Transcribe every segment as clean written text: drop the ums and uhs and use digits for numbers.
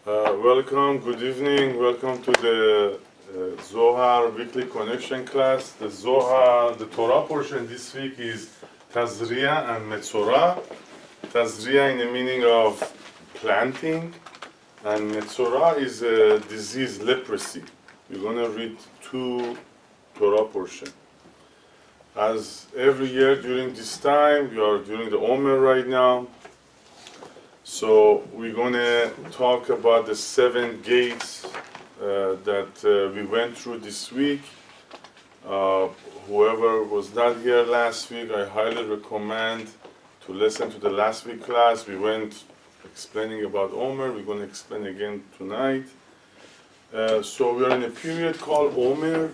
Welcome, good evening, welcome to the Zohar weekly connection class. The Zohar, the Torah portion this week is Tazria and Metzorah. Tazria in the meaning of planting, and Metzorah is a disease, leprosy. We're going to read two Torah portions. As every year during this time, we are during the Omer right now. So we're going to talk about the 7 gates that we went through this week. Whoever was not here last week, I highly recommend to listen to the last week class. We went explaining about Omer. We're going to explain again tonight. So we are in a period called Omer.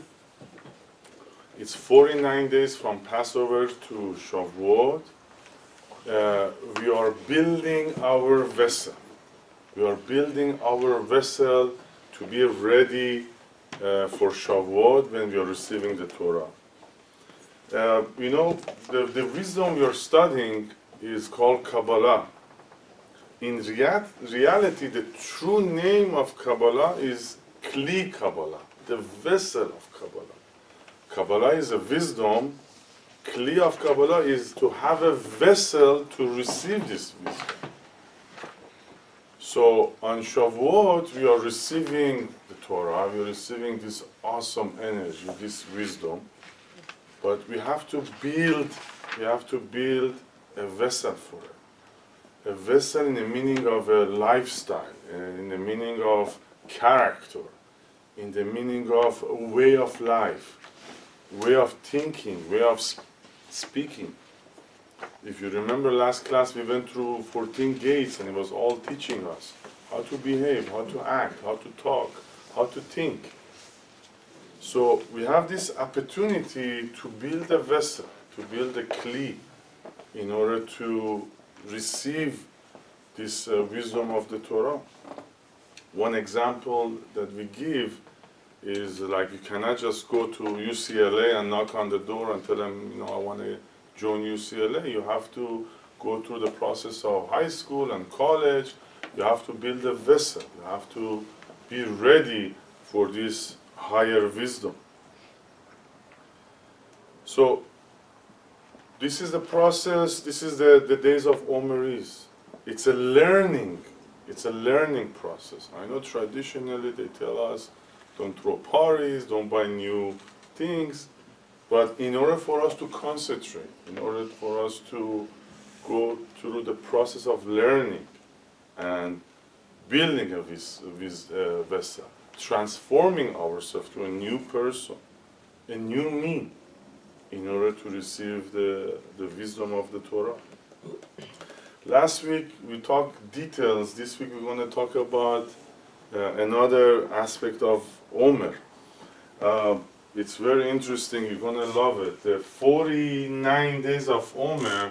It's 49 days from Passover to Shavuot. We are building our vessel. We are building our vessel to be ready for Shavuot when we are receiving the Torah. You know, the wisdom we are studying is called Kabbalah. In reality, the true name of Kabbalah is Kli Kabbalah, the vessel of Kabbalah. Kabbalah is a wisdom. Kli of Kabbalah is to have a vessel to receive this wisdom. So on Shavuot, we are receiving the Torah, we are receiving this awesome energy, this wisdom. But we have to build a vessel for it. A vessel in the meaning of a lifestyle, in the meaning of character, in the meaning of a way of life, way of thinking, way of speaking. If you remember last class, we went through 14 gates and it was all teaching us how to behave, how to act, how to talk, how to think. So we have this opportunity to build a vessel, to build a kli in order to receive this wisdom of the Torah. One example that we give is like you cannot just go to UCLA and knock on the door and tell them, you know, I want to join UCLA. You have to go through the process of high school and college. You have to build a vessel. You have to be ready for this higher wisdom. So this is the process. This is the days of Omer is. It's a learning process. I know traditionally they tell us don't throw parties, don't buy new things. But in order for us to concentrate, in order for us to go through the process of learning and building a vessel, transforming ourselves to a new person, a new me, in order to receive the wisdom of the Torah. Last week we talked details. This week we're going to talk about another aspect of Omer. It's very interesting, you're going to love it. The 49 days of Omer,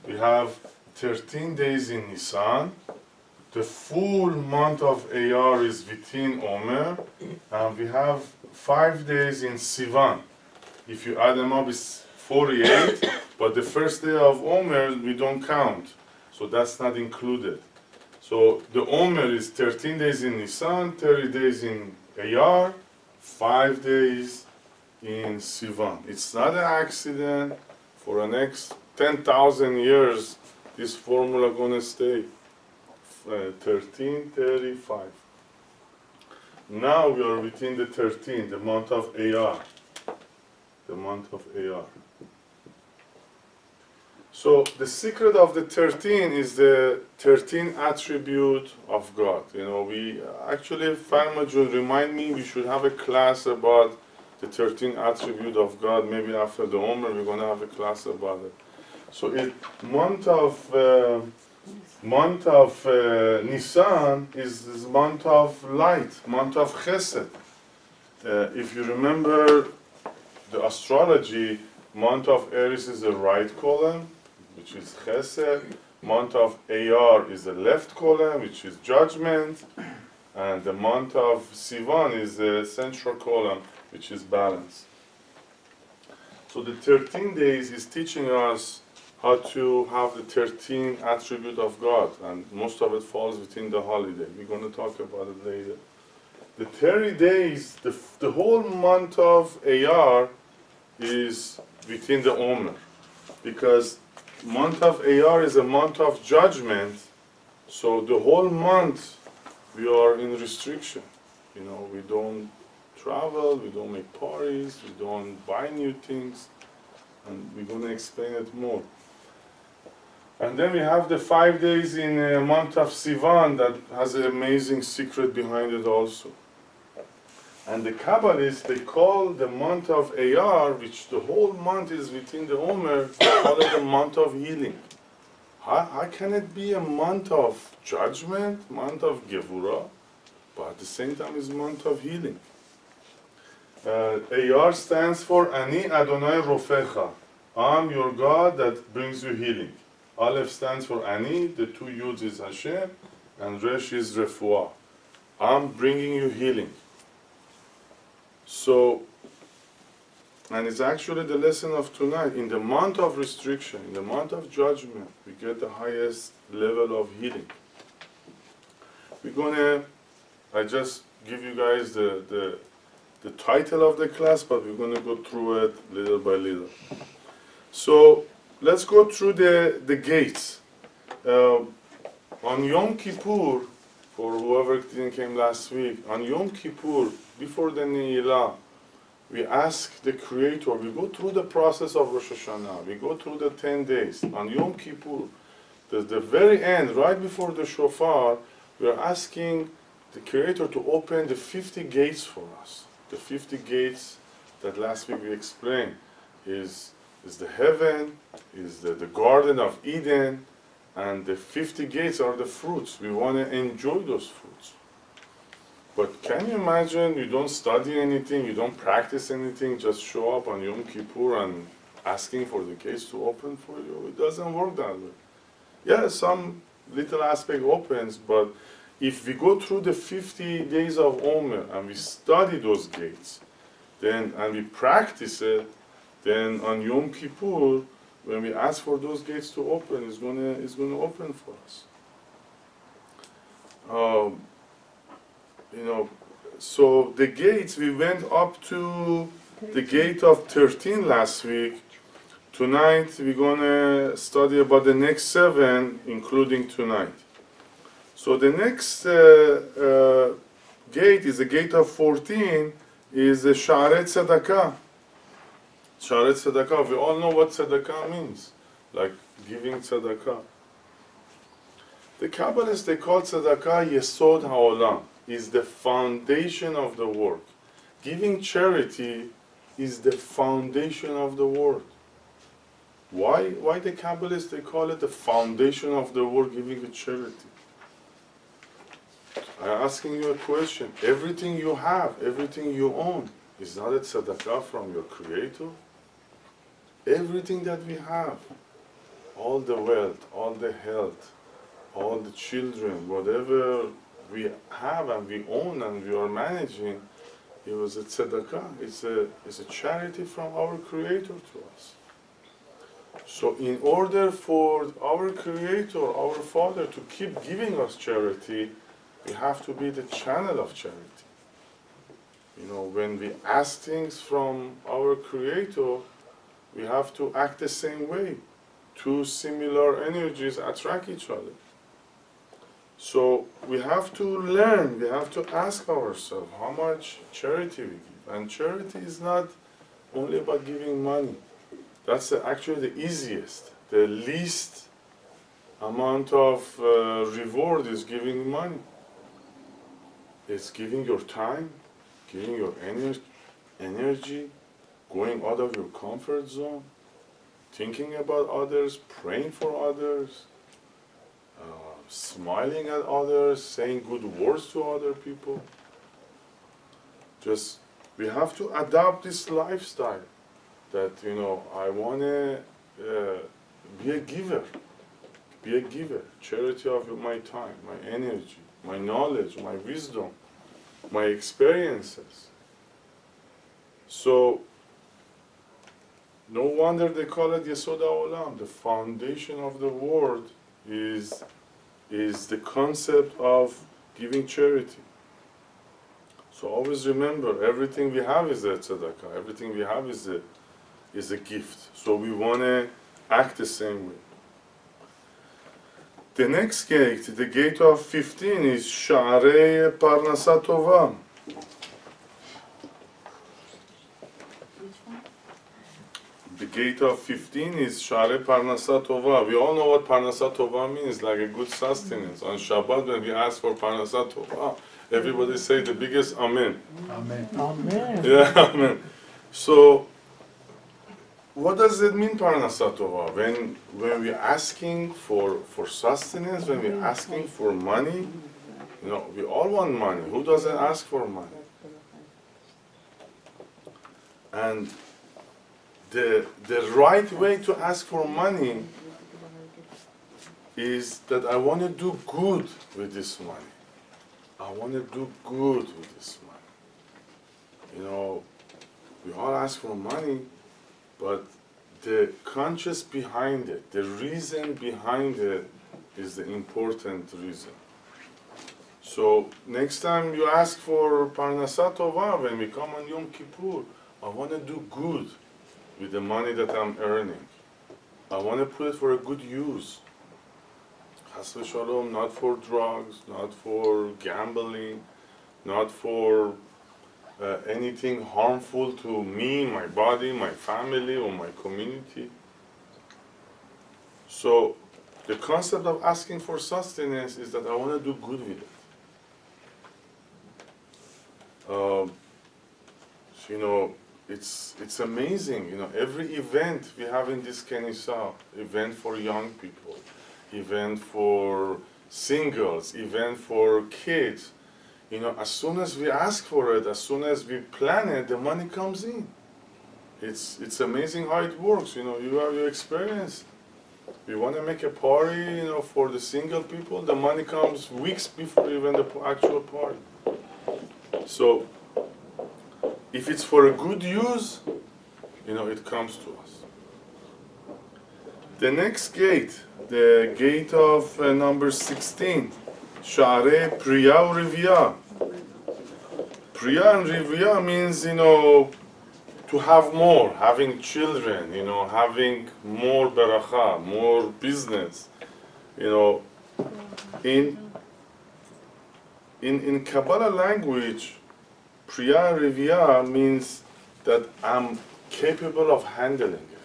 we have 13 days in Nisan. The full month of Iyar is within Omer. And we have 5 days in Sivan. If you add them up, it's 48. But the first day of Omer, we don't count. So that's not included. So the Omer is 13 days in Nisan, 30 days in Iyar, 5 days in Sivan. It's not an accident. For the next 10,000 years, this formula gonna stay 1335. Now we are within the 13, the month of Iyar. The month of Iyar. So the secret of the 13 is the 13 attribute of God. You know, we actually, Farmajun remind me we should have a class about the 13 attribute of God. Maybe after the Omer we're going to have a class about it. So month of Nisan is this month of light, month of Chesed. If you remember the astrology, month of Aries is the right column, which is Chesed. Month of Iyar is the left column, which is judgment. And the month of Sivan is the central column, which is balance. So the 13 days is teaching us how to have the 13 attributes of God, and most of it falls within the holiday. We're going to talk about it later. The 30 days, the whole month of AR is within the Omer, because month of AR is a month of judgment, so the whole month we are in restriction. You know, we don't travel, we don't make parties, we don't buy new things, and we're going to explain it more. And then we have the 5 days in a month of Sivan that has an amazing secret behind it also. And the Kabbalists, they call the month of AR, which the whole month is within the Omer, they call it the month of healing. How can it be a month of judgment, month of Gevurah, but at the same time it's a month of healing? AR stands for Ani Adonai Rofecha. I'm your God that brings you healing. Aleph stands for Ani, the two Yuds is Hashem, and Resh is Refuah. I'm bringing you healing. So, and it's actually the lesson of tonight. In the month of restriction, in the month of judgment, we get the highest level of healing. We're gonna, I just give you guys the title of the class, but we're gonna go through it little by little. So, let's go through the gates. On Yom Kippur, for whoever didn't came last week, on Yom Kippur, before the Ne'ilah, we ask the Creator, we go through the process of Rosh Hashanah, we go through the 10 days. On Yom Kippur, the very end, right before the shofar, we are asking the Creator to open the 50 gates for us. The 50 gates that last week we explained is the heaven, is the Garden of Eden, and the 50 gates are the fruits. We want to enjoy those fruits. But can you imagine you don't study anything, you don't practice anything, just show up on Yom Kippur and asking for the gates to open for you? It doesn't work that way. Yeah, some little aspect opens, but if we go through the 50 days of Omer and we study those gates, then and we practice it, then on Yom Kippur, when we ask for those gates to open, it's gonna open for us. You know, so the gates, we went up to the gate of 13 last week. Tonight we're gonna study about the next 7, including tonight. So the next gate is the gate of 14, is the Sha'aret Tzedakah. Sha'aret Tzedakah, we all know what Tzedakah means, like giving Tzedakah. The Kabbalists, they call Tzedakah Yesod HaOlam, is the foundation of the work. Giving charity is the foundation of the work. Why the Kabbalists, they call it the foundation of the work, giving a charity? I'm asking you a question. Everything you have, everything you own, is not a tzedakah from your Creator? Everything that we have, all the wealth, all the health, all the children, whatever we have and we own and we are managing, it was a tzedakah. It's a charity from our Creator to us. So in order for our Creator, our Father, to keep giving us charity, we have to be the channel of charity. You know, when we ask things from our Creator, we have to act the same way. Two similar energies attract each other. So we have to learn, we have to ask ourselves how much charity we give. And charity is not only about giving money. That's actually the easiest. The least amount of reward is giving money. It's giving your time, giving your energy, going out of your comfort zone, thinking about others, praying for others, smiling at others, saying good words to other people. Just, we have to adopt this lifestyle that, you know, I want to be a giver. Be a giver. Charity of my time, my energy, my knowledge, my wisdom, my experiences. So, No wonder they call it Yesod HaOlam. The foundation of the world is the concept of giving charity. So always remember, everything we have is a tzedakah. Everything we have is a gift. So we want to act the same way. The next gate, the gate of 15, is Sha'arei Parnasa Tova. The gate of 15 is Sha'arei Parnasa Tova. We all know what Parnasa Tova means, like a good sustenance. On Shabbat, when we ask for Parnasa Tova, everybody say the biggest Amen. Amen. Amen. Yeah, Amen. So, what does it mean, Parnasa Tova? When we're asking for sustenance, when we're asking for money, you know, we all want money. Who doesn't ask for money? And the right way to ask for money is that I want to do good with this money. I want to do good with this money. You know, we all ask for money, but the conscious behind it, the reason behind it is the important reason. So next time you ask for Parnasa Tova, when we come on Yom Kippur, I want to do good with the money that I'm earning. I want to put it for a good use. Chas v'shalom, not for drugs, not for gambling, not for anything harmful to me, my body, my family, or my community. So the concept of asking for sustenance is that I want to do good with it. You know, it's amazing. You know, every event we have in this Kenisa, event for young people, event for singles, event for kids. You know, as soon as we ask for it, as soon as we plan it, the money comes in. It's amazing how it works. You know, you have your experience. We want to make a party, you know, for the single people. The money comes weeks before even the actual party. So, if it's for a good use, you know, it comes to us. The next gate, the gate of number 16, Sha'arei Priya Rivya. Priya and Rivya means, you know, to have more, having children, you know, having more beracha, more business. You know, in Kabbalah language, Priya Rivya means that I'm capable of handling it.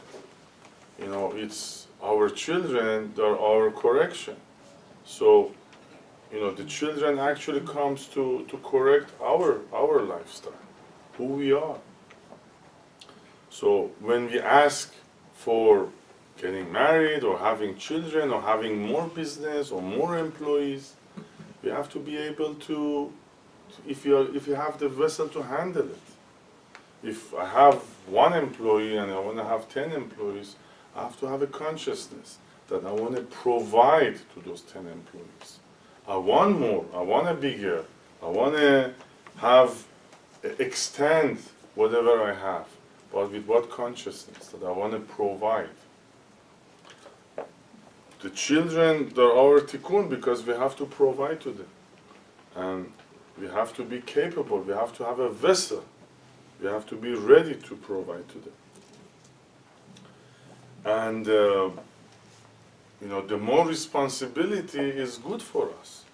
You know, it's our children, they're our correction. So, you know, the children actually comes to correct our lifestyle, who we are. So when we ask for getting married or having children or having more business or more employees, we have to be able to, if you have the vessel to handle it. If I have one employee and I want to have 10 employees, I have to have a consciousness that I want to provide to those 10 employees. I want more, I want a bigger, I want to extend whatever I have, but with what consciousness? That I want to provide. The children, they're our tikkun because we have to provide to them. And we have to be capable, we have to have a vessel, we have to be ready to provide to them. And you know, the more responsibility is good for us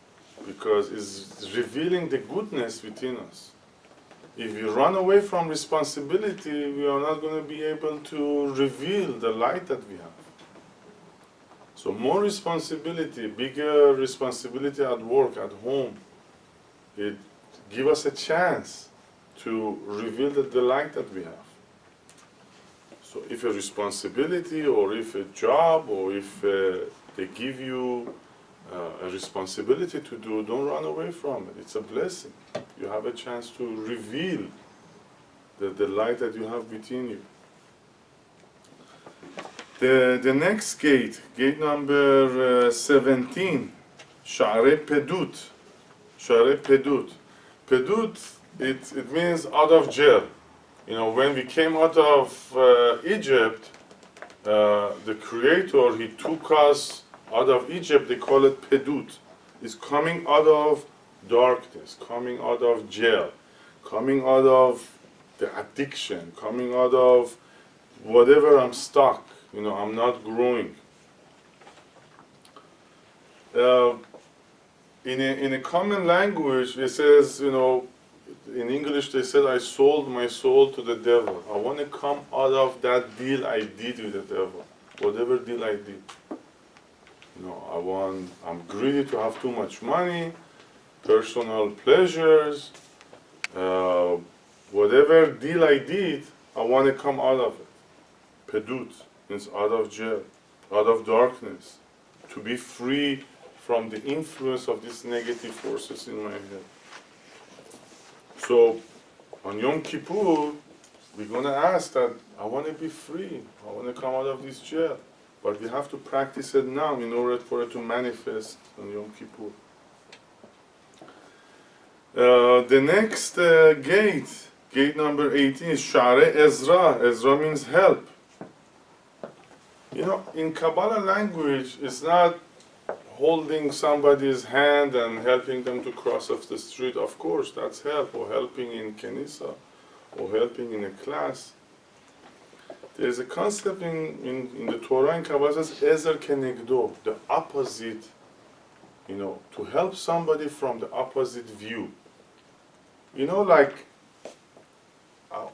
because it's revealing the goodness within us. If we run away from responsibility, we are not going to be able to reveal the light that we have. So more responsibility, bigger responsibility at work, at home, it gives us a chance to reveal the light that we have. So if a responsibility or if a job or if they give you a responsibility to do, don't run away from it. It's a blessing. You have a chance to reveal the light that you have within you. The next gate, gate number 17, Sha'arei Pedut. Sha'arei Pedut. Pedut, it means out of jail. You know, when we came out of Egypt, the Creator, He took us out of Egypt. They call it pedut. It's coming out of darkness, coming out of jail, coming out of the addiction, coming out of whatever I'm stuck. You know, I'm not growing. In a common language, it says, you know, in English they said, I sold my soul to the devil. I want to come out of that deal I did with the devil, whatever deal I did. You know, I'm greedy to have too much money, personal pleasures, whatever deal I did, I want to come out of it. Pedut means out of jail, out of darkness, to be free from the influence of these negative forces in my head. So, on Yom Kippur, we're going to ask that, I want to be free, I want to come out of this jail. But we have to practice it now in order for it to manifest on Yom Kippur. The next gate number 18 is Share Ezra. Ezra means help. You know, in Kabbalah language, it's not holding somebody's hand and helping them to cross off the street. Of course, that's help, or helping in Kenisa, or helping in a class. There's a concept in the Torah and Kabbalah that says Ezer Kenegdo, the opposite, you know, to help somebody from the opposite view. You know, like,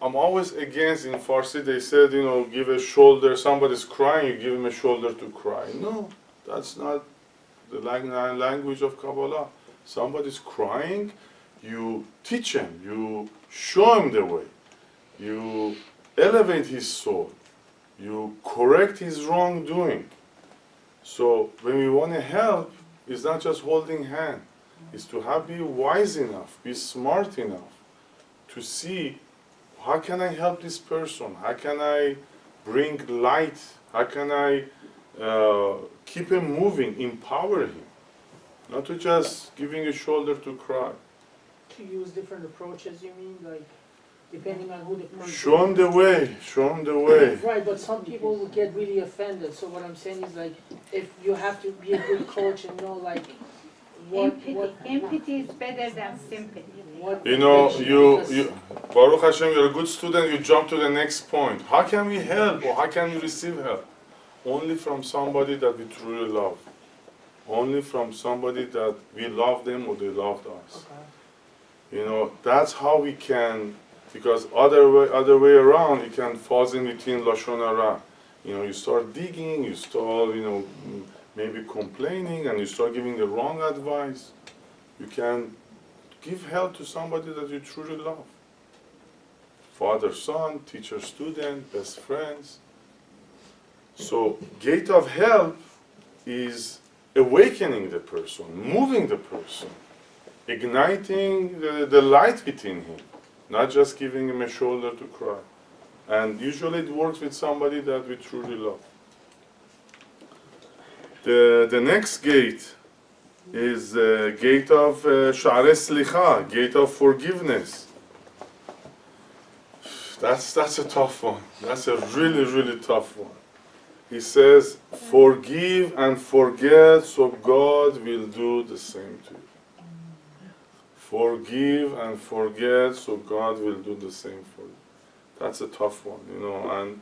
I'm always against, in Farsi they said, you know, give a shoulder, somebody's crying, you give him a shoulder to cry. No, that's not the language of Kabbalah. Somebody's crying, you teach him, you show him the way, you elevate his soul, you correct his wrongdoing. So when we want to help, it's not just holding hand, it's to be wise enough, be smart enough to see, how can I help this person? How can I bring light? How can I keep him moving, empower him? Not to just giving a shoulder to cry. To use different approaches, you mean? Like, depending on who the person is? Show him the way, show him the way. Right, but some people will get really offended. So what I'm saying is, like, if you have to be a good coach and know, like, Empathy is better than sympathy. You know, Baruch Hashem, you're a good student, you jump to the next point. How can we help, or how can we receive help? Only from somebody that we truly love. Only from somebody that we love them or they loved us. Okay. You know, that's how we can, because other way around, it can fall in between Lashon Hara. You know, you start digging, you start, you know, maybe complaining, and you start giving the wrong advice. You can give help to somebody that you truly love. Father, son, teacher, student, best friends. So, gate of help is awakening the person, moving the person, igniting the light within him, not just giving him a shoulder to cry. And usually it works with somebody that we truly love. The next gate is the gate of Sha'arei Slicha, gate of forgiveness. That's a tough one. That's a really, really tough one. He says, forgive and forget, so God will do the same to you. Forgive and forget, so God will do the same for you. That's a tough one, you know, and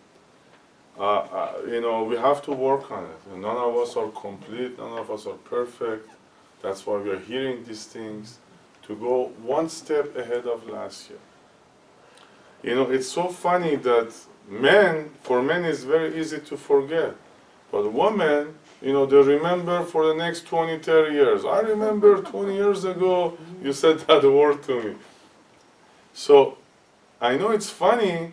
you know, we have to work on it. None of us are complete, none of us are perfect. That's why we are hearing these things, to go one step ahead of last year. You know, it's so funny that for men it's very easy to forget. But women, you know, they remember for the next 20, 30 years. I remember 20 years ago, you said that word to me. So, I know it's funny,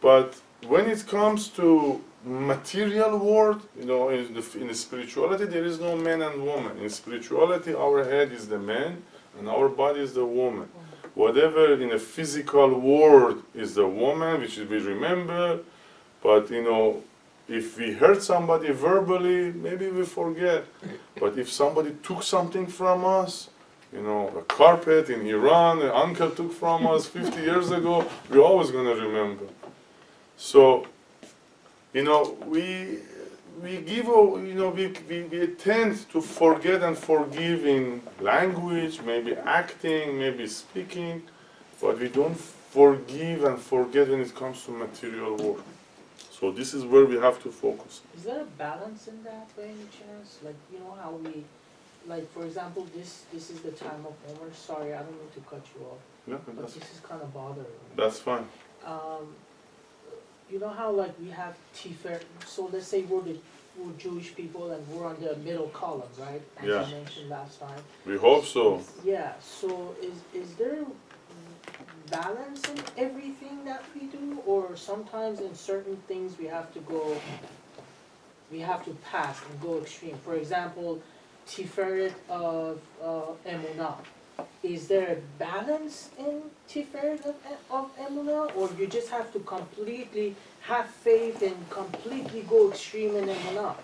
but when it comes to material world, you know, in the spirituality, there is no man and woman. In spirituality, our head is the man, and our body is the woman. Whatever in a physical world is the woman, which we remember, but you know, if we hurt somebody verbally, maybe we forget. But if somebody took something from us, you know, a carpet in Iran, an uncle took from us 50 years ago, we're always going to remember. So, you know, we give, you know, we tend to forget and forgive in language, maybe acting, maybe speaking, but we don't forgive and forget when it comes to material world. So this is where we have to focus. Is there a balance in that by any chance? Like, you know how we, like, for example, this is the time of Omer. Sorry, I don't mean to cut you off, Yeah, but this is kind of bothering me. that's fine. You know how, like, we have Tiferet, so let's say we're Jewish people and we're on the middle column, right? As Yeah. you mentioned last time. We hope so. Yeah, so is there balance in everything that we do, or sometimes in certain things we have to pass and go extreme? For example, Tiferet of Emunah. Is there a balance in Tiferet of Emunah, or you just have to completely have faith and completely go extreme in Emunah?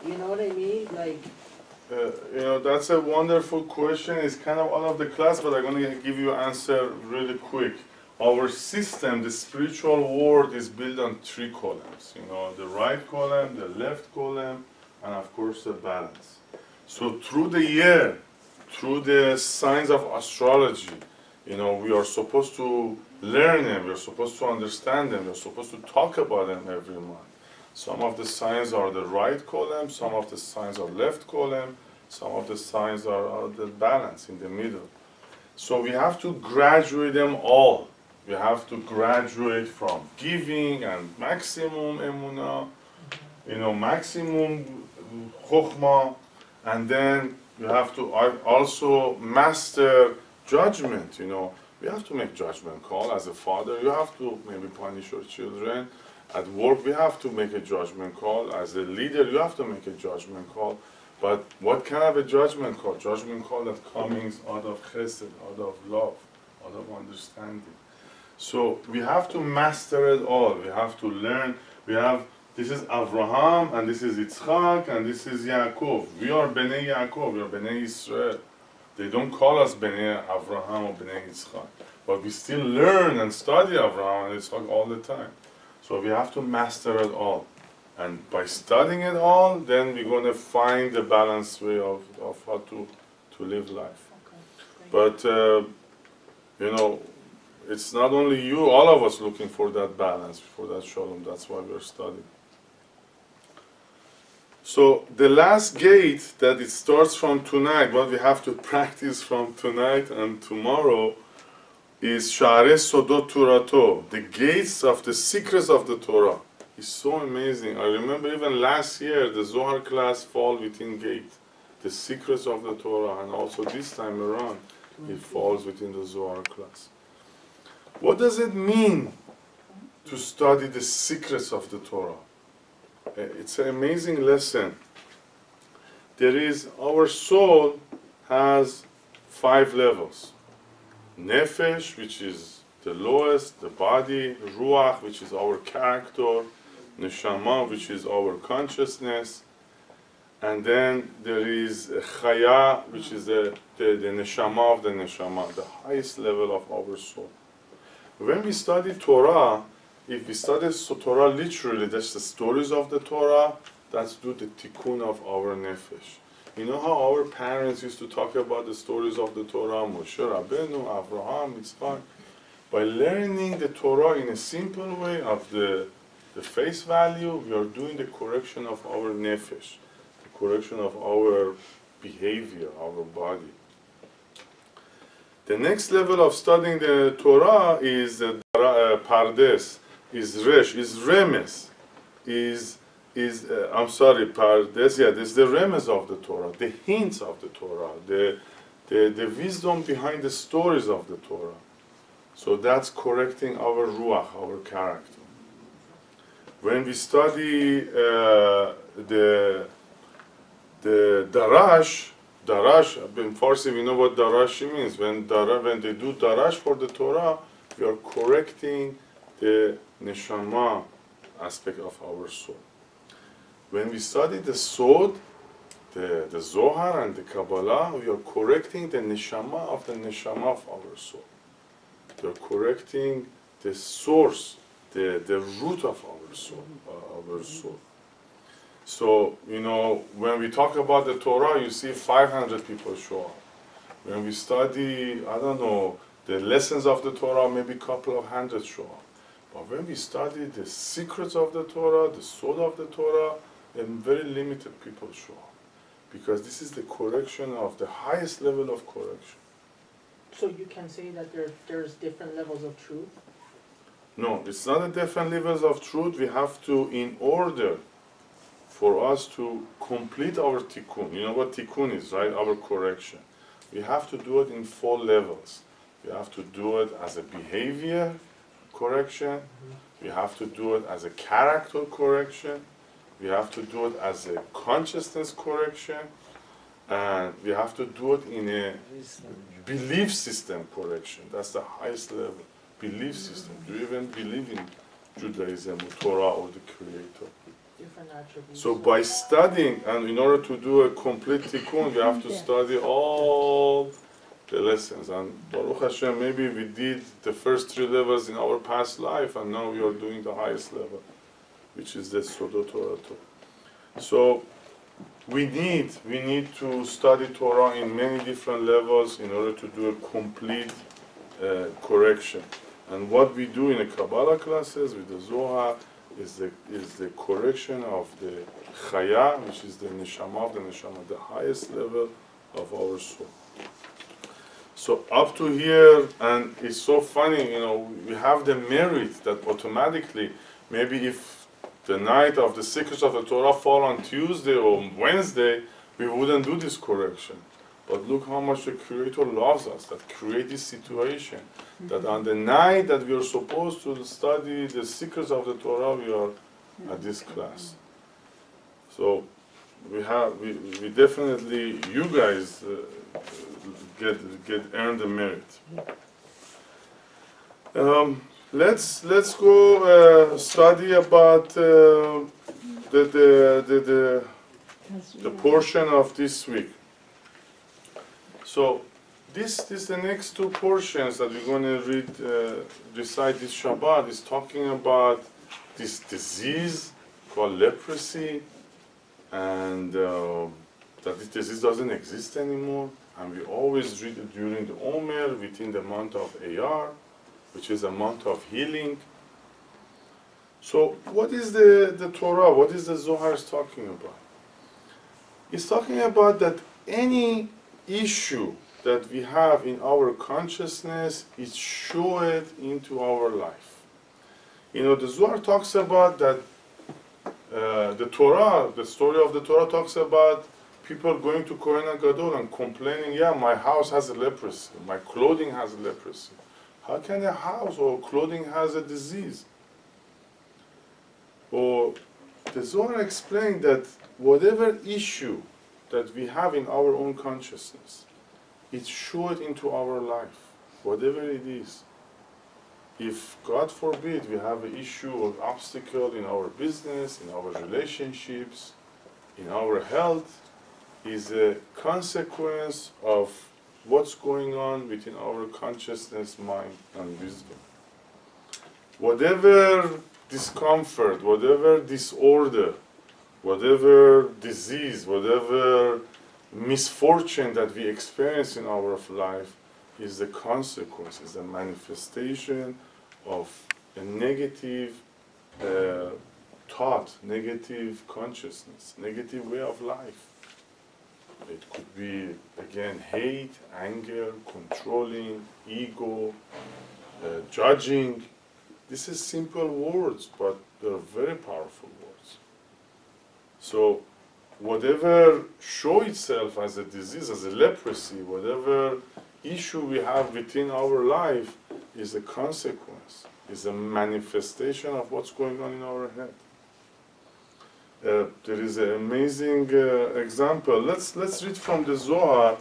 You know what I mean? Like, You know, that's a wonderful question. It's kind of out of the class, but I'm going to give you an answer really quick. Our system, the spiritual world, is built on 3 columns. You know, the right column, the left column, and of course the balance. So through the year, through the signs of astrology, you know, we are supposed to learn them, we're supposed to understand them, we're supposed to talk about them every month. Some of the signs are the right column, some of the signs are left column, some of the signs are the balance in the middle. So we have to graduate them all. We have to graduate from giving and maximum emunah, you know, maximum chokhmah, and then you have to also master judgment, you know. We have to make judgment call as a father. You have to maybe punish your children. At work, we have to make a judgment call. As a leader, you have to make a judgment call. But what kind of a judgment call? Judgment call that comes out of chesed, out of love, out of understanding. So we have to master it all. We have to learn. We have, this is Abraham, and this is Yitzchak, and this is Yaakov. We are Bnei Yaakov, we are Bnei Israel. They don't call us Bnei Abraham or Bnei Yitzchak. But we still learn and study Abraham and Yitzchak all the time. So we have to master it all. And by studying it all, then we're going to find the balanced way of how to live life. okay. But, you know, it's not only you, all of us looking for that balance, for that shalom. That's why we're studying. So the last gate that it starts from tonight, what we have to practice from tonight and tomorrow, is Sha'arei Sodot Torato, the gates of the secrets of the Torah. It's so amazing. I remember even last year, the Zohar class fall within gate, the secrets of the Torah, and also this time around, it falls within the Zohar class. What does it mean to study the secrets of the Torah? It's an amazing lesson. There is, our soul has 5 levels. Nefesh, which is the lowest, the body, Ruach, which is our character, Neshama, which is our consciousness, and then there is Chaya, which is the Neshama of the Neshama, the highest level of our soul. When we study Torah, if we study Torah literally, that's the stories of the Torah, that's do the tikkun of our nefesh. You know how our parents used to talk about the stories of the Torah, Moshe Rabbeinu, Abraham, Yitzchak. By learning the Torah in a simple way of the face value, we are doing the correction of our nefesh, the correction of our behavior, our body. The next level of studying the Torah is Pardes, is Resh, is Remes, I'm sorry, Pardes, yeah, this is the Remes of the Torah, the hints of the Torah, the wisdom behind the stories of the Torah. So that's correcting our Ruach, our character. When we study the Darash, in Farsi we know what Darash means. When they do Darash for the Torah, we are correcting the Neshama aspect of our soul. When we study the Sod, the Zohar and the Kabbalah, we are correcting the neshama of our soul. We are correcting the source, the root of our soul. So, you know, when we talk about the Torah, you see 500 people show up. When we study, I don't know, the lessons of the Torah, maybe a couple of hundred show up. But when we study the secrets of the Torah, the soul of the Torah, then very limited people show up. Because this is the correction of the highest level of correction. So you can say that there's different levels of truth? No, it's not a different levels of truth. We have to, in order for us to complete our tikkun, you know what tikkun is, right? Our correction. We have to do it in 4 levels. We have to do it as a behavior correction. We have to do it as a character correction. We have to do it as a consciousness correction. And we have to do it in a belief system correction. That's the highest level. Belief system. Do you even believe in Judaism or Torah or the Creator? Different attributes. So by studying, and in order to do a complete tikkun, you have to study all the lessons. And Baruch Hashem, maybe we did the first 3 levels in our past life, and now we are doing the highest level, which is the Sodot Torah. So we need to study Torah in many different levels in order to do a complete correction. And what we do in the Kabbalah classes with the Zohar is the correction of the Chaya, which is the neshama of the neshama, the highest level of our soul. So up to here, and it's so funny, you know, we have the merit that automatically, maybe if the night of the secrets of the Torah fall on Tuesday or Wednesday, we wouldn't do this correction. But look how much the Creator loves us, that create this situation, that on the night that we are supposed to study the secrets of the Torah, we are at this class. So we definitely, you guys earn the merit. Let's go study about the portion of this week. So this the next 2 portions that we're going to recite this Shabbat is talking about this disease called leprosy, and that this disease doesn't exist anymore. And we always read it during the Omer within the month of Iyar, which is a month of healing. So what is the Torah? What is the Zohar talking about? It's talking about that any issue that we have in our consciousness is shown into our life. You know, the Zohar talks about that the Torah, the story of the Torah talks about people going to Kohen HaGadol and complaining, yeah, my house has a leprosy, my clothing has a leprosy. How can a house or clothing has a disease? Or the Zohar explained that whatever issue that we have in our own consciousness, it's shown into our life, whatever it is. If, God forbid, we have an issue or obstacle in our business, in our relationships, in our health, is a consequence of what's going on within our consciousness, mind, and wisdom. Whatever discomfort, whatever disorder, whatever disease, whatever misfortune that we experience in our life is the consequence, is the manifestation of a negative thought, negative consciousness, negative way of life. It could be, again, hate, anger, controlling, ego, judging. This is simple words, but they're very powerful words. So whatever show itself as a disease, as a leprosy, whatever issue we have within our life is a consequence, is a manifestation of what's going on in our head. There is an amazing example. Let's read from the Zohar,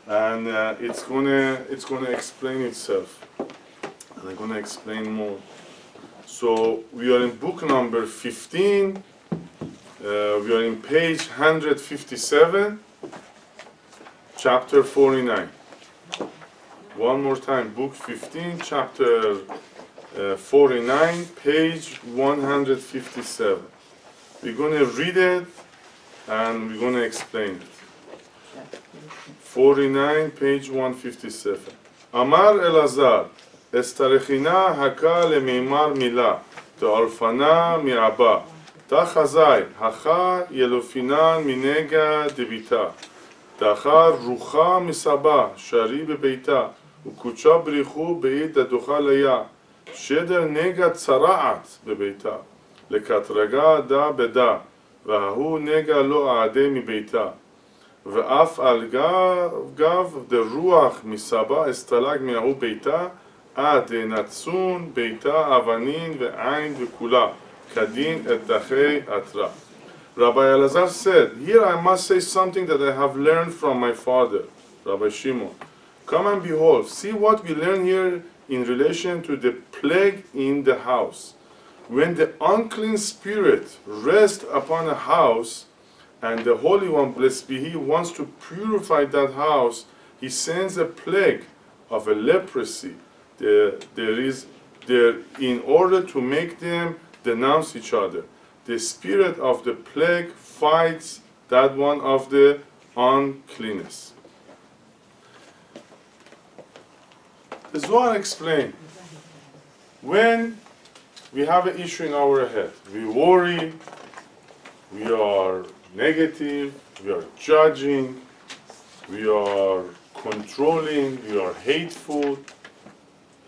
and it's gonna explain itself, and I'm gonna explain more. So we are in book number 15, We are in page 157, chapter 49. One more time, book 15, chapter 49, page 157. We're going to read it and we're going to explain it. 49, page 157. Amar Elazar, Estarechina haka lemeimar mila, te'alfana mi'aba, ta'chazai, hacha yelofinan minega debita, ta'char rucha misaba, shari bebeita, u'kucha brichu be'id adocha leya, שדר נגע צרעת בביתה, לקטרגה דה בדה, וההוא נגע לא עדה מביתה, ואף על גב דרוח מסבא אסתלג מההוא ביתה, עד נצון ביתה אבנין ועין וכולה, כדין את דחי התרה. Rabbi Elazar said, here I must say something that I have learned from my father, Rabbi Shimon. Come and behold, see what we learn here in relation to the plague in the house. When the unclean spirit rests upon a house, and the Holy One, blessed be He, wants to purify that house, He sends a plague of a leprosy. There in order to make them denounce each other. The spirit of the plague fights that one of the uncleanness. The Zohar explained, when we have an issue in our head, we worry, we are negative, we are judging, we are controlling, we are hateful,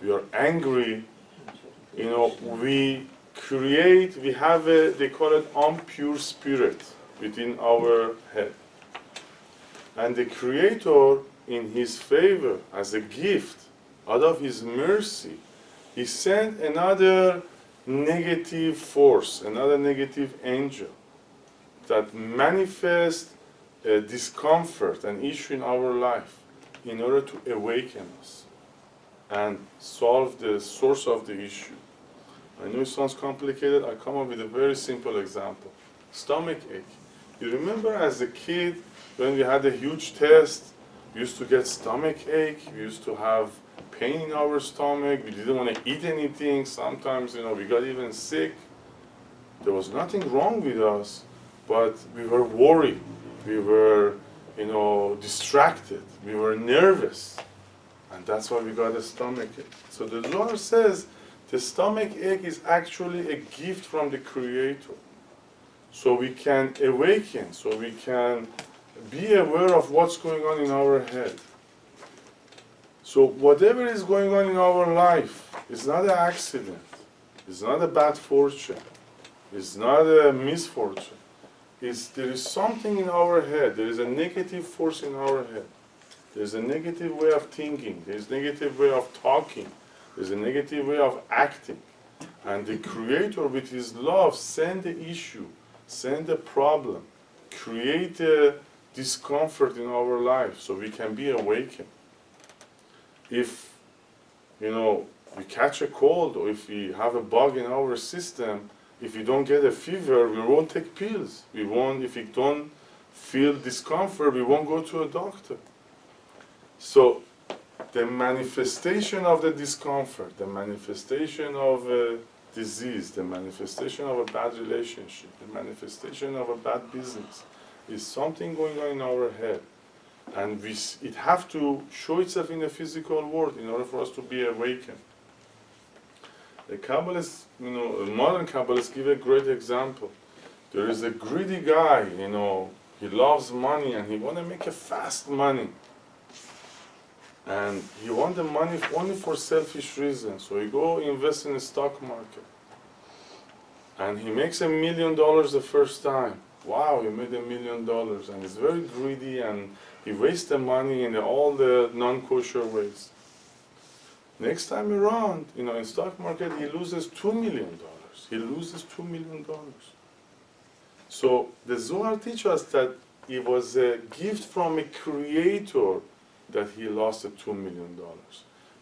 we are angry, we have they call it impure spirit within our head. And the Creator, in His favor, as a gift, out of His mercy, He sent another negative force, another negative angel that manifests a discomfort, an issue in our life, in order to awaken us and solve the source of the issue. I know it sounds complicated. I come up with a very simple example. Stomach ache. You remember as a kid, when we had a huge test, we used to get stomach ache, we used to have pain in our stomach, we didn't want to eat anything, sometimes, we got even sick. There was nothing wrong with us, but we were worried, we were, distracted, we were nervous, and that's why we got a stomach ache. So the Zohar says the stomach ache is actually a gift from the Creator. So we can awaken, so we can be aware of what's going on in our head. So whatever is going on in our life is not an accident, it's not a bad fortune, it's not a misfortune. There is something in our head, there is a negative force in our head. There's a negative way of thinking, there's a negative way of talking, there's a negative way of acting. And the Creator, with His love, send the issue, send the problem, create a discomfort in our life so we can be awakened. If, we catch a cold, or if we have a bug in our system, if we don't get a fever, we won't take pills. If we don't feel discomfort, we won't go to a doctor. So the manifestation of the discomfort, the manifestation of a disease, the manifestation of a bad relationship, the manifestation of a bad business, is something going on in our head. And it has to show itself in the physical world in order for us to be awakened. The Kabbalists, modern Kabbalists give a great example. There is a greedy guy, he loves money and he wants to make a fast money. And he wants the money only for selfish reasons. So he go invest in the stock market. And he makes $1 million the first time. Wow, he made $1 million. And he's very greedy and he wastes the money in all the non-kosher ways. Next time around, in stock market, he loses $2 million. He loses $2 million. So the Zohar teaches us that it was a gift from a Creator that he lost the $2 million.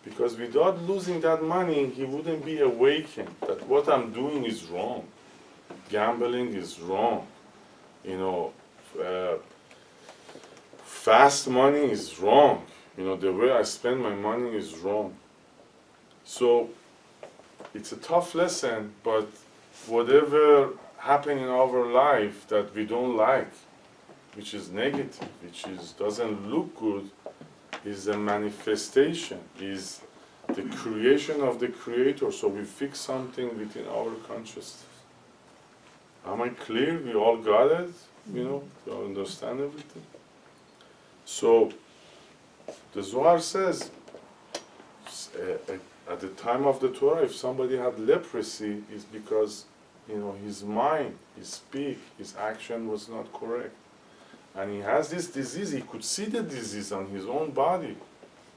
Because without losing that money, he wouldn't be awakened that what I'm doing is wrong. Gambling is wrong. You know, fast money is wrong. You know, the way I spend my money is wrong. So it's a tough lesson, but whatever happens in our life that we don't like, which is negative, which is doesn't look good, is a manifestation, is the creation of the Creator. So we fix something within our consciousness. Am I clear? We all got it? You know, we all understand everything? So the Zohar says, at the time of the Torah, if somebody had leprosy, it's because, you know, his mind, his speak, his action was not correct. And he has this disease, he could see the disease on his own body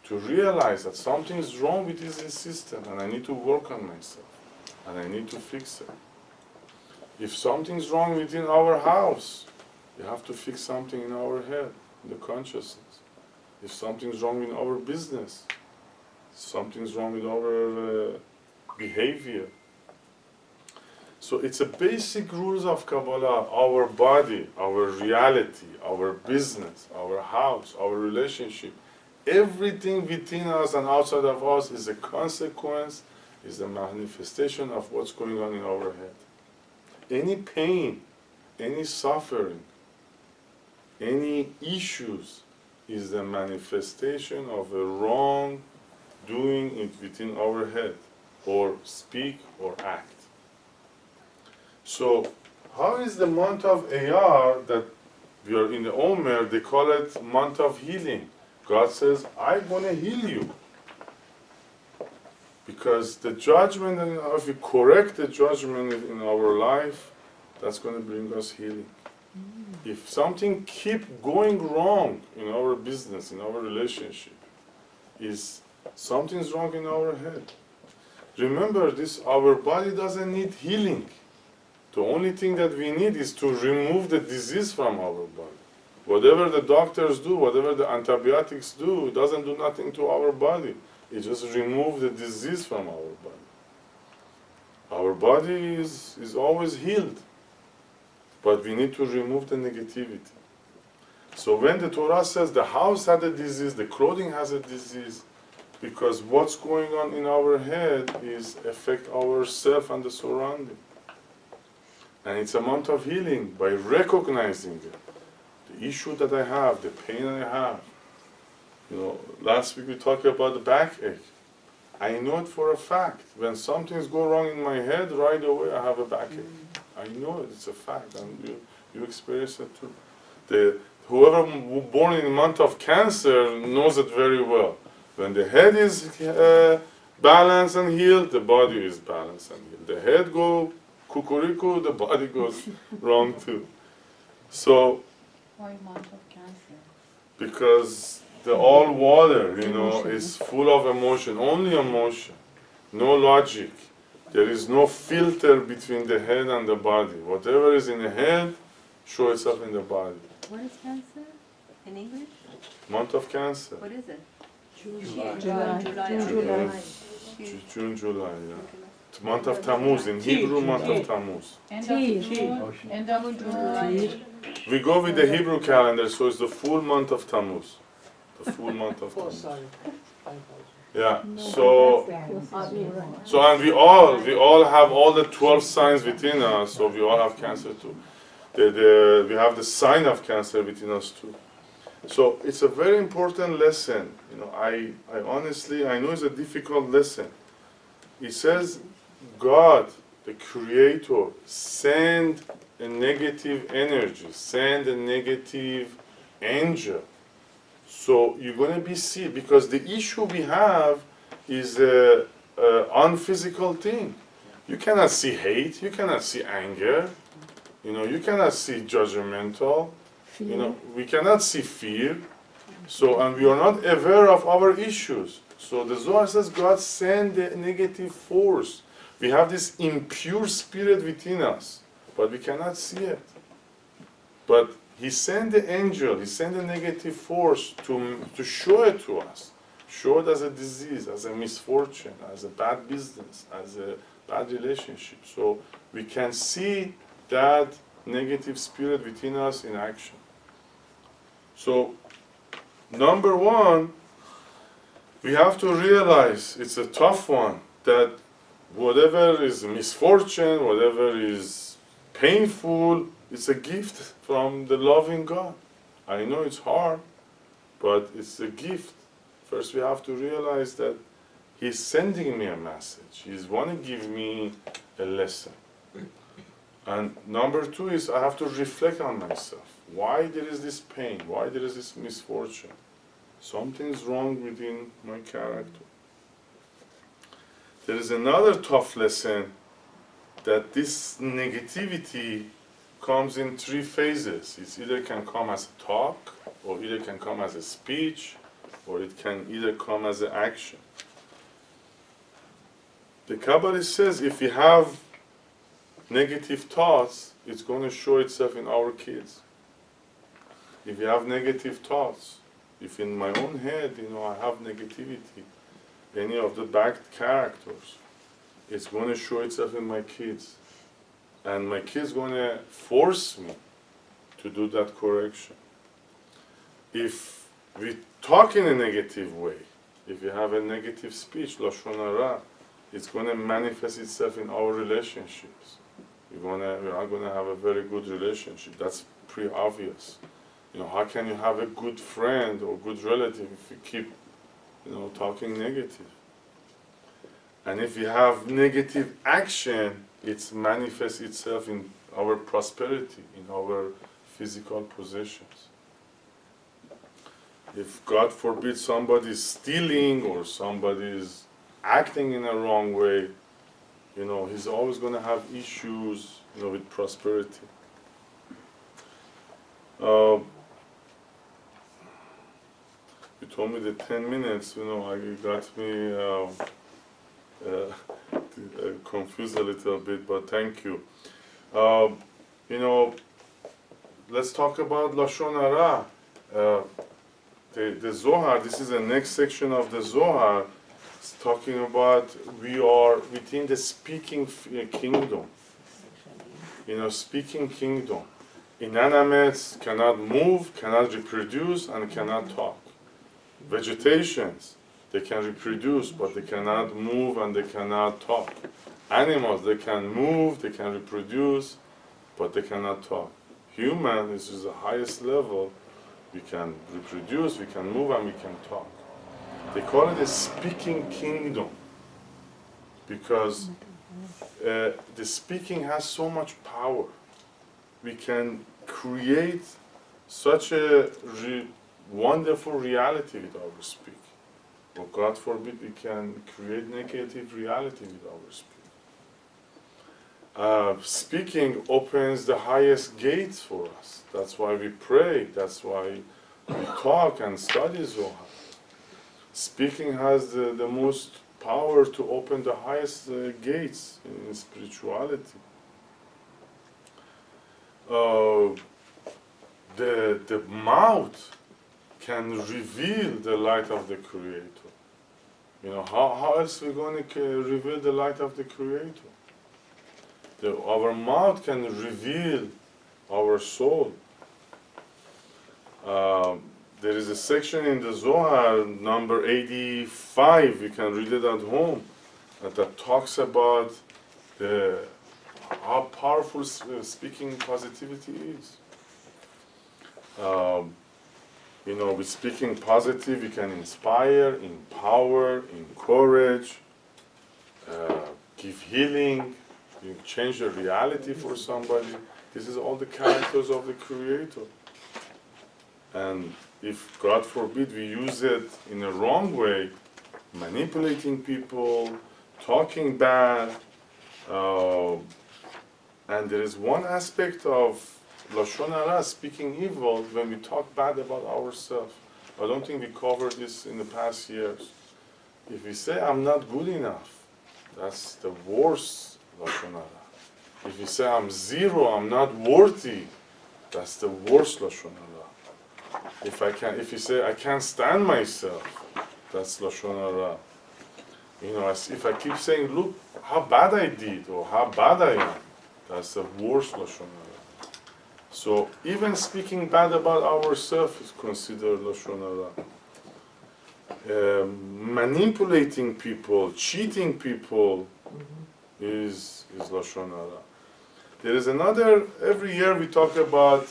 to realize that something is wrong with his system and I need to work on myself and I need to fix it. If something's wrong within our house, we have to fix something in our head, in the consciousness. If something's wrong in our business, something's wrong with our behavior. So it's a basic rules of Kabbalah. Our body, our reality, our business, our house, our relationship, everything within us and outside of us is a consequence, is a manifestation of what's going on in our head. Any pain, any suffering, any issues is the manifestation of a wrong doing it within our head, or speak or act. So, how is the month of Iyar that we are in the Omer, they call it month of healing. God says, I'm going to heal you. Because the judgment, and if we correct the judgment in our life, that's going to bring us healing. If something keep going wrong in our business, in our relationship, is something's wrong in our head. Remember this, our body doesn't need healing. The only thing that we need is to remove the disease from our body. Whatever the doctors do, whatever the antibiotics do, it doesn't do nothing to our body. It just removes the disease from our body. Our body is always healed. But we need to remove the negativity. So when the Torah says the house had a disease, the clothing has a disease, because what's going on in our head is affect ourself and the surrounding. And it's a month of healing by recognizing it. The issue that I have, the pain I have. You know, last week we talked about the backache. I know it for a fact. When something's go wrong in my head, right away I have a backache. I know it, it's a fact, and you experience it too. Whoever born in the month of Cancer knows it very well. When the head is balanced and healed, the body is balanced and healed. The head goes kukuriku, the body goes wrong too. So, why month of Cancer? Because all water, you know, is full of emotion, only emotion, no logic. There is no filter between the head and the body. Whatever is in the head, shows itself in the body. What is Cancer in English? Month of Cancer. What is it? July. June, July, yeah. Month of Tammuz, in Hebrew, month of Tammuz. End of June. End of July. We go with the Hebrew calendar, so it's the full month of Tammuz. The full month of Oh, Tammuz. sorry. Yeah, so and we all have all the 12 signs within us, so we all have Cancer too. We have the sign of Cancer within us too. So it's a very important lesson. You know, I honestly, I know it's a difficult lesson. It says, God, the Creator, send a negative energy, send a negative angel. So you're going to be sick, because the issue we have is an unphysical thing. You cannot see hate, you cannot see anger, you know, you cannot see judgmental, you know, we cannot see fear. So, and we are not aware of our issues. So the Zohar says God send the negative force. We have this impure spirit within us, but we cannot see it. But He sent the angel, He sent the negative force to show it to us. Show it as a disease, as a misfortune, as a bad business, as a bad relationship. So we can see that negative spirit within us in action. So, number one, we have to realize, it's a tough one, that whatever is misfortune, whatever is painful, it's a gift from the loving God. I know it's hard, but it's a gift. First, we have to realize that He's sending me a message. He's want to give me a lesson. And number two is I have to reflect on myself. Why there is this pain? Why there is this misfortune? Something's wrong within my character. There is another tough lesson, that this negativity comes in three phases. It either can come as a talk, or either can come as a speech, or it can either come as an action. The Kabbalah says if we have negative thoughts, it's going to show itself in our kids. If you have negative thoughts, if in my own head, I have negativity, any of the bad characters, it's going to show itself in my kids. And my kids going to force me to do that correction. If we talk in a negative way, if you have a negative speech, Lashon Hara, it's going to manifest itself in our relationships. We are going to have a very good relationship. That's pretty obvious. How can you have a good friend or good relative if you keep, talking negative? And if you have negative action, it manifests itself in our prosperity, in our physical possessions. If, God forbid, somebody is stealing or somebody is acting in a wrong way, he's always going to have issues, with prosperity. You told me the 10 minutes, it got me confused a little bit, but thank you. Let's talk about Lashon Hara. The Zohar, this is the next section of the Zohar. It's talking about we are within the speaking kingdom. Speaking kingdom. Inanimates cannot move, cannot reproduce, and cannot talk. Vegetations, they can reproduce, but they cannot move and they cannot talk. Animals, they can move, they can reproduce, but they cannot talk. Human, this is the highest level. We can reproduce, we can move, and we can talk. They call it a speaking kingdom because the speaking has so much power. We can create such a wonderful reality with our speak. Or God forbid, we can create negative reality with our speak. Speaking opens the highest gates for us. That's why we pray. That's why we talk and study Zohar. Speaking has the most power to open the highest gates in spirituality. The mouth can reveal the light of the Creator. How else are we going to reveal the light of the Creator? Our mouth can reveal our soul. There is a section in the Zohar, number 85, you can read it at home, that talks about how powerful speaking positivity is. With speaking positive, you can inspire, empower, encourage, give healing, you change the reality for somebody. This is all the characters of the Creator. And if, God forbid, we use it in a wrong way, manipulating people, talking bad, and there is one aspect of Lashon Hara, speaking evil, when we talk bad about ourselves. I don't think we covered this in the past years. If we say, I'm not good enough, that's the worst Lashon Hara. If we say, I'm zero, I'm not worthy, that's the worst Lashon Hara. If you say, I can't stand myself, that's Lashon Hara. If I keep saying, look how bad I did, or how bad I am, that's the worst Lashon Hara. So even speaking bad about ourselves is considered Lashon Hara. Manipulating people, cheating people is Lashon Hara. There is another, every year we talk about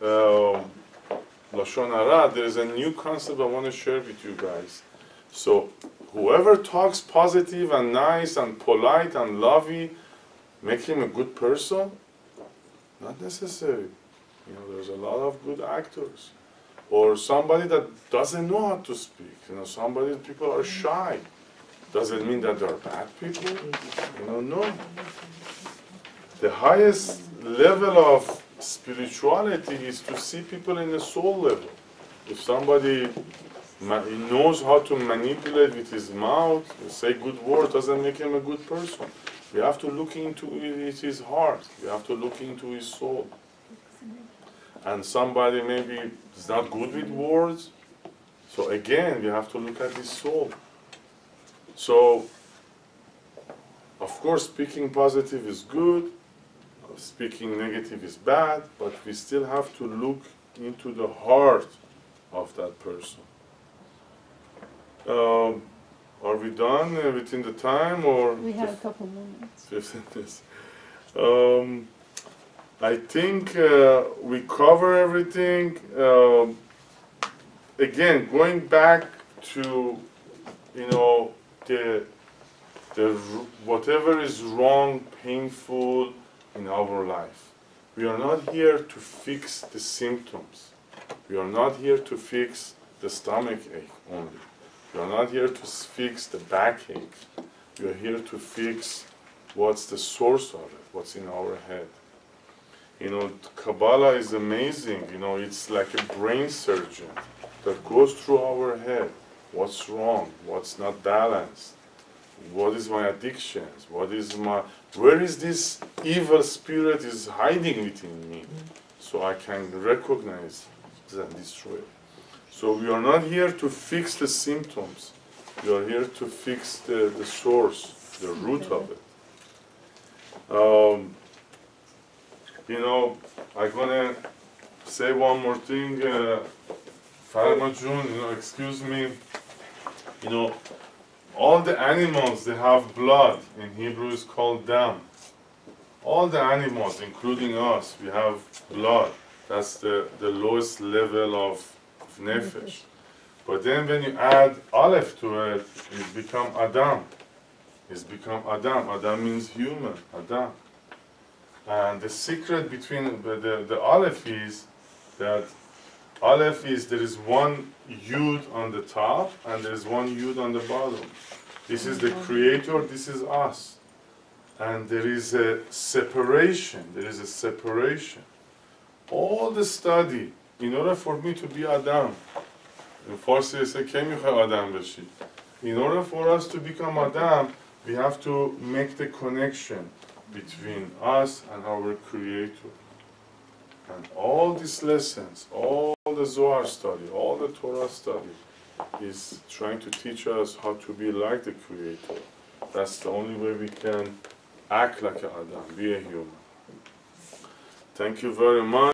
Lashon Hara. There is a new concept I want to share with you guys. So whoever talks positive and nice and polite and lovey, make him a good person? Not necessary. You know, there's a lot of good actors. Or somebody that doesn't know how to speak. You know, somebody, people are shy. Does it mean that they're bad people? You know, no. The highest level of spirituality is to see people in the soul level. If somebody knows how to manipulate with his mouth, say good words, doesn't make him a good person. We have to look into his heart. We have to look into his soul. And somebody maybe is not good with words. So again, we have to look at his soul. So, of course, speaking positive is good. Speaking negative is bad. But we still have to look into the heart of that person. Are we done within the time, or We have a couple more minutes. 15 minutes? I think we cover everything. Again, going back to, you know, the whatever is wrong, painful in our life. We are not here to fix the symptoms. We are not here to fix the stomach ache only. We are not here to fix the backache. We are here to fix what's the source of it, what's in our head. You know, Kabbalah is amazing. You know, it's like a brain surgeon that goes through our head. What's wrong? What's not balanced? What is my addictions? Where is this evil spirit is hiding within me? So I can recognize and destroy it. So we are not here to fix the symptoms. We are here to fix the source, the root of it. You know, I'm gonna say one more thing. Farma Jun, you know, excuse me. You know, all the animals, they have blood. In Hebrew it's called dam. All the animals, including us, we have blood. That's the lowest level of nefesh. But then when you add aleph to it, it becomes Adam. It's become Adam. Adam means human, Adam. And the secret between the aleph is that aleph is there is one yud on the top and there is one yud on the bottom. This is the creator, this is us. And there is a separation, there is a separation. All the study, in order for me to be Adam, in Farsi say, "Ke mikhwai Adam beshi." In order for us to become Adam, we have to make the connection between us and our Creator. And all these lessons, all the Zohar study, all the Torah study is trying to teach us how to be like the Creator. That's the only way we can act like an Adam, be a human. Thank you very much.